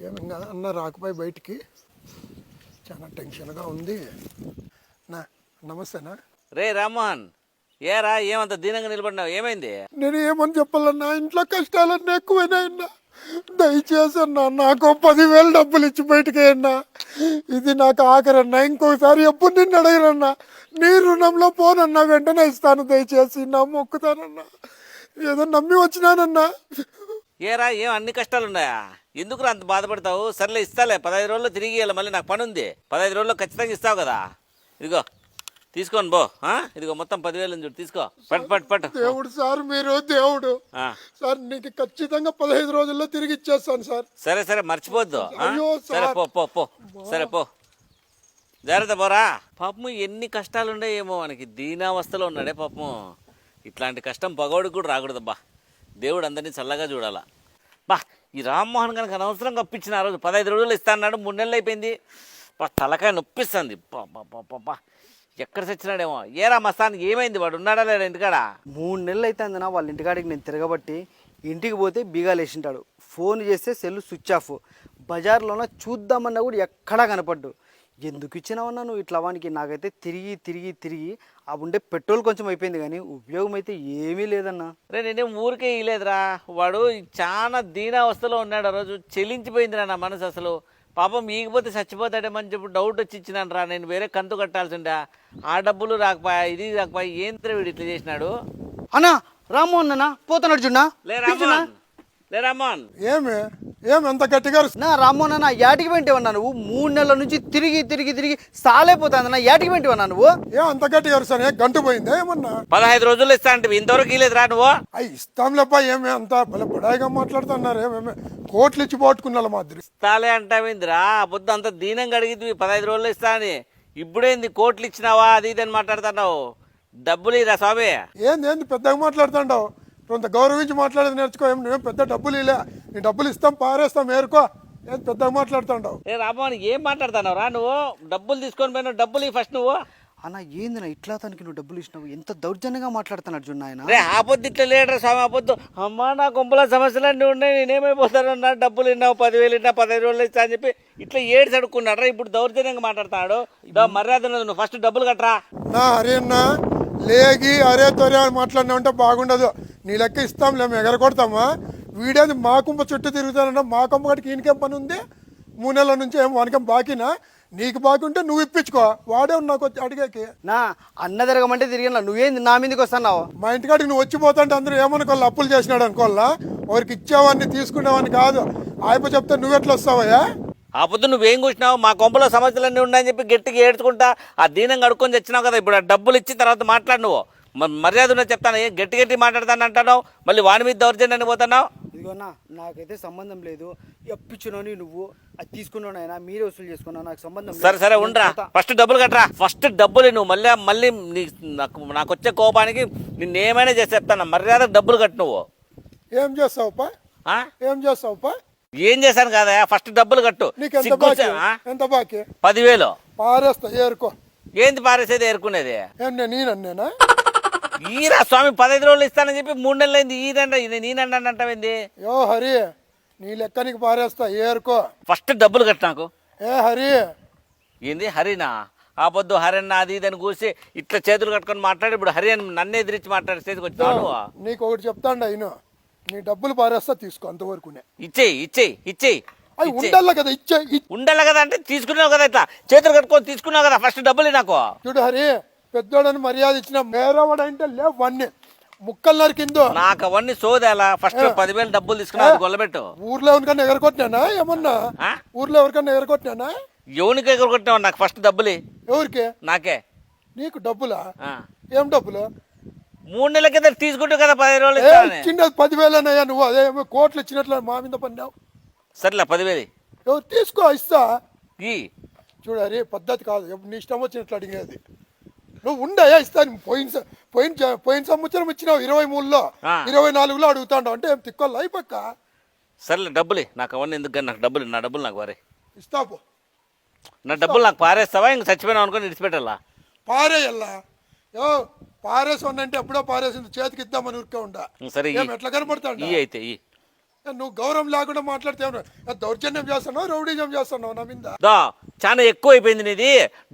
ఏమన్నా అన్న రాకపోయి బయటికి చాలా టెన్షన్గా ఉంది. నా నమస్తేనా. రే రామ్మోహన్, ఏరా ఏమంత దీనంగా నిలబడినావు, ఏమైంది? నేను ఏమని చెప్పాలన్నా, ఇంట్లో కష్టాలన్నీ ఎక్కువైనాయన్నా. దయచేసి అన్నా నాకు 10,000 డబ్బులు ఇచ్చి బయటికి అన్నా. ఇది నాకు ఆఖరన్నా, ఇంకోసారి ఎప్పుడు నిన్ను అడగనన్నా. నీ రుణంలో పోనన్నా, వెంటనే ఇస్తాను. దయచేసి నా మొక్కుతానన్నా, ఏదో నమ్మి వచ్చినానన్నా. ఏరా ఏం అన్ని కష్టాలు ఉన్నాయా? ఎందుకు అంత బాధపడతావు? సర్లే ఇస్తాలే, 15 రోజుల్లో తిరిగి ఇవ్వాలి. మళ్ళీ నాకు పని ఉంది. 15 రోజుల్లో ఖచ్చితంగా ఇస్తావు కదా. ఇదిగో తీసుకొని పో. ఇదిగో మొత్తం 10,000 చూడు, తీసుకో. పట్టు. దేవుడు సార్, మీరు దేవుడు సార్. నీకు ఖచ్చితంగా 15 రోజుల్లో తిరిగి ఇచ్చేస్తాను సార్. సరే మర్చిపోద్దు. అయ్యో సరే సార్. పో. సరే పో, జాగ్రత్త పోరా. పాపము ఎన్ని కష్టాలు ఉన్నాయేమో, మనకి దీనావస్థలో ఉన్నాడే పాపము. ఇట్లాంటి కష్టం పగోడికి కూడా రాకూడదబ్బా. దేవుడు అందరినీ చల్లగా చూడాలా. బా, ఈ రామ్మోహన్ కనుక అనవసరంగా అప్పించిన ఆ రోజు 15 రోజులు ఇస్తా అన్నాడు, 3 నెలలు అయిపోయింది. తలకాయ నొప్పిస్తుంది. బా ఎక్కడ చచ్చినాడేమో. ఏరా మస్తానికి ఏమైంది? వాడు ఉన్నాడా లేడా ఇంటికాడ? 3 నెలలు అయితే అందనా వాళ్ళ ఇంటికాడికి నేను తిరగబట్టి. ఇంటికి పోతే బీగాలు వేసింటాడు. ఫోన్ చేస్తే సెల్ స్విచ్ ఆఫ్. బజార్లోనే చూద్దామన్నా కూడా ఎక్కడా కనపడ్డు. ఎందుకు ఇచ్చినావన్నా నువ్వు ఇట్లా వానికి? నాకైతే తిరిగి ఆ ఉండే పెట్రోల్ కొంచెం అయిపోయింది, కానీ ఉపయోగం అయితే ఏమీ లేదన్నా. రే నేనేం ఊరికే ఇవ్వలేదురా. వాడు చాలా దీనావస్థలో ఉన్నాడు. ఆ రోజు చెలించిపోయిందిరా నా మనసు. అసలు పాపం ఈగిపోతే చచ్చిపోతాడేమని చెప్పి డౌట్ వచ్చి ఇచ్చినాను రా. నేను వేరే కంతు కట్టాల్సిండా, ఆ డబ్బులు రాకపోయా, ఇది రాకపోయా. ఏం వీడు ఇట్లా చేసినాడు? అన్నా రామ్మోహన్ అన్న పోతున్నాడు చూడనా. లే రామ్మోహన్, ఏమి అంత గట్టిగా నా రామ్మోహన్ అన్న యాటికి వెంటేవన్నా నువ్వు? 3 నెలల నుంచి తిరిగి సాలైపోతాందన్నా. యాటికి వెంటేవన్నా నువ్వు? అంత గట్టిగా అరుస్తానే? గంటు పోయిందా ఏమన్నా? 15 రోజుల్లో ఇస్తా అంటే ఇంతవరకు ఇవ్వలేదురా నువ్వు. అవి ఇస్తాంలేపా. ఏమే అంత బడాయిగా మాట్లాడుతున్నారు? ఏమేమి కోట్లు ఇచ్చి పోట్టుకున్నా మాదిరి. ఇస్తాలే అంటావేందిరా? పొద్దు అంత దీనంగా అడిగింది 15 రోజుల్లో ఇస్తా అని. ఇప్పుడేంది కోట్లు ఇచ్చినావా అది ఇది అని మాట్లాడుతున్నావు? డబ్బులు ఇరా స్వామి. ఏంది పెద్దగా మాట్లాడుతుంటావు? కొంత గౌరవించి మాట్లాడేది నేర్చుకో. నువ్వేం పెద్ద డబ్బులు ఇలే. నీ డబ్బులు ఇస్తాం, పారేస్తాం, ఏరుకో. ఏం పెద్దగా మాట్లాడుతుంటావు? ఏ రామ్మోహన్, ఏం మాట్లాడుతున్నావు రా నువ్వు? డబ్బులు తీసుకొని పోయినావు, డబ్బులు ఫస్ట్ నువ్వు. అన్న ఏందినా ఇట్లా తనకి నువ్వు డబ్బులు ఇచ్చినావు? ఎంత దౌర్జన్యంగా మాట్లాడుతున్నాడు చూడు ఆయన. రే ఆ పొద్దు ఇట్లా లేడరా స్వామి. ఆ పొద్దు అమ్మా నా గుంపుల సమస్యలన్నీ ఉన్నాయి, నేనేమైపోతానన్నా, డబ్బులు ఇన్నావు, 10,000 ఇన్నా, 15 రోజులు ఇస్తా అని చెప్పి ఇట్లా ఏడ్చి అడుక్కున్నాడు రా. ఇప్పుడు దౌర్జన్యంగా మాట్లాడుతున్నాడు. మర్యాద ఉన్నది, నువ్వు ఫస్ట్ డబ్బులు కట్టరా. నా హరి అన్న లేగి అరే తొరే అని మాట్లాడినా ఉంటే బాగుండదు. నీ లెక్క ఇస్తాం, మేము ఎగరకొడతామా? వీడేది మా కుంప చుట్టూ తిరుగుతానన్నా. మా కుంప గడికి ఈయనకేం పని ఉంది? 3 నెలల నుంచి ఏం వానికేం బాకీనా? నీకు బాకీ ఉంటే నువ్వు ఇప్పించుకో. వాడే నాకు వచ్చి అడిగాకి. నా అన్న తిరగమంటే తిరిగినా, నువ్వేంది నా మీదకి వస్తున్నావు? మా ఇంటికాడికి నువ్వు వచ్చిపోతుంటే అందరూ ఏమనుకోవాలి? అప్పులు చేసినాడు అనుకోవాలా? ఎవరికి ఇచ్చేవాడిని తీసుకునేవాడిని కాదు. ఆయప చెప్తే నువ్వెట్లా వస్తావయ్యా? ఆ పొద్దు నువ్వేం కూర్చున్నావు? మా కొంపలో సమస్యలన్నీ ఉన్నాయని చెప్పి గట్టిగా ఏడ్చుకుంటా ఆ దీనంగా అడుక్కొని తెచ్చినావు కదా. ఇప్పుడు ఆ డబ్బులు ఇచ్చిన తర్వాత మాట్లాడు నువ్వు. మర్యాద ఉన్నది చెప్తాను. గట్టి మాట్లాడతాను అంటున్నావు, మళ్ళీ వాడి మీద దౌర్జన్యాన్ని పోతున్నావు. ఇదిగోనా నాకైతే సంబంధం లేదు. ఎప్పించునని నువ్వు అది తీసుకున్నావు అయినా మీరే వసూలు చేసుకున్నావు, నాకు సంబంధం లేదు. సరే ఉండరా, ఫస్ట్ డబ్బులు కట్టరా. ఫస్ట్ డబ్బులు నువ్వు. మళ్ళీ నాకు వచ్చే కోపానికి నిన్నేమైనా చేసి చెప్తాను. మర్యాద డబ్బులు కట్టు నువ్వు. ఏం చేస్తావుపా? ఏం చేస్తావుపా? ఏం చేశాను కదా, ఫస్ట్ డబ్బులు కట్టు. ఎంత బాకీ? 10,000 పారేస్తా, ఏరుకో. ఏంది పారేసేది? ఏరుకునేది నేనన్నా? ఈరా స్వామి, 15 రోజులు ఇస్తానని చెప్పి 3 నెలలు అయింది. నేనండి అంటావేంది? యో హరి, నీ లెక్క నీకు పారేస్తా, ఏరుకో. ఫస్ట్ డబ్బులు కట్టు నాకు. హరి ఏంది హరినా? ఆ పొద్దు హరన్న అది ఇదని కూసి ఇట్లా చేతులు కట్టుకొని మాట్లాడి ఇప్పుడు హరి అని నన్ను ఎదిరించి మాట్లాడే స్టేజ్కి వచ్చినావు. నీకు ఒకటి చెప్తాండ అయినా, నీ డబ్బులు పారేస్తా, తీసుకో. అంతవరకునే ఇచ్చేయి. ఉండాల కదా, ఉండాలి కదా అంటే తీసుకున్నావు కదా, ఇట్లా చేతులు కట్టుకొని తీసుకున్నావు కదా. ఫస్ట్ డబ్బులు నాకు. చూడు హరి, పెద్దోడని మర్యాద ఇచ్చిన మేరవాడంటే లేవన్నీ ముక్కలు నరికిందో. నాకు అవన్నీ సోదేలా. ఫస్ట్ 10,000 డబ్బులు తీసుకున్నా, అది గొల్లబెట్టు. ఊర్లో ఎవరికన్నా ఎగరకొట్టినానా? ఏమన్నా ఊర్లో ఎవరికన్నా ఎగరకొట్టినానా? ఎవరికి ఎగరకొట్టినావు? నాకు ఫస్ట్ డబ్బులు. ఎవరికి? నాకే. నీకు డబ్బులా? ఏం డబ్బులు? 3 నెలల కింద తీసుకుంటావు కదా 15 రోజులు. చిన్నది 10,000 అన్నయ్యా. నువ్వు అదే కోట్లు ఇచ్చినట్లు మా మీద పన్నావు. సర్లే 10,000 ఎవరు తీసుకో, ఇస్తా. చూడరి పద్ధతి కాదు, నీ ఇష్టం వచ్చినట్లు అడిగేది. నువ్వు ఉండయా, ఇస్తాను. పోయిన సంవత్సరం ఇచ్చినావు 23లో, 24లో అడుగుతాండావు అంటే ఏం తిక్కోళ్ళు అయిపోక. సర్లే డబ్బులు నాకు. అవన్నీ ఎందుకు? నాకు డబ్బులు, నా డబ్బులు నాకు వారే. ఇస్తాపు. నా డబ్బులు నాకు పారేస్తావా? ఇంక చచ్చిపోయినావు అనుకుని విడిచిపెట్టాలా? పారేయల్లా. పారేసి ఉన్నంటే ఎప్పుడో పారేసింది, చేతికి ఇద్దామని ఊరికే ఉండా. సరే ఎట్లా కనపడతాడు? అయితే నువ్వు గౌరవం లేకుండా మాట్లాడితే దౌర్జన్యం చేస్తున్నావు, రౌడీజం చేస్తున్నావు నా మీద. దా చాలా ఎక్కువ అయిపోయింది నీది.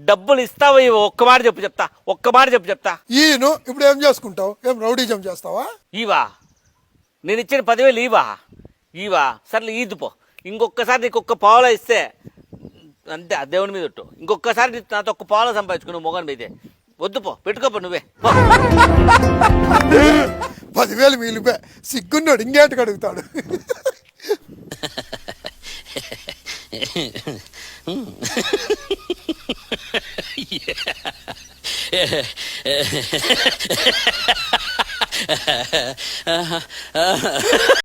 డబ్బులు ఇస్తావా ఇవ్వవా? ఒక్క మాట చెప్పు చెప్తా, ఒక్క మాట చెప్పు చెప్తా. ఈయను ఇప్పుడు ఏం చేసుకుంటావు? ఏం రౌడీజం చేస్తావా? ఈవా నేను ఇచ్చిన 10,000 ఈవా సర్లే ఈదుపో. ఇంకొకసారి నీకు ఒక్క పావులా ఇస్తే అంతే, ఆ దేవుని మీద ఒట్టు. ఇంకొకసారి నాతో ఒక్క పావులా సంపాదించుకో నువ్వు మొగన్ మీదే. వద్దుపో, పెట్టుకోపో నువ్వే. 10,000 మిగిలిపోయా. సిగ్గున్నాడు, ఇంకేటికి అడుగుతాడు.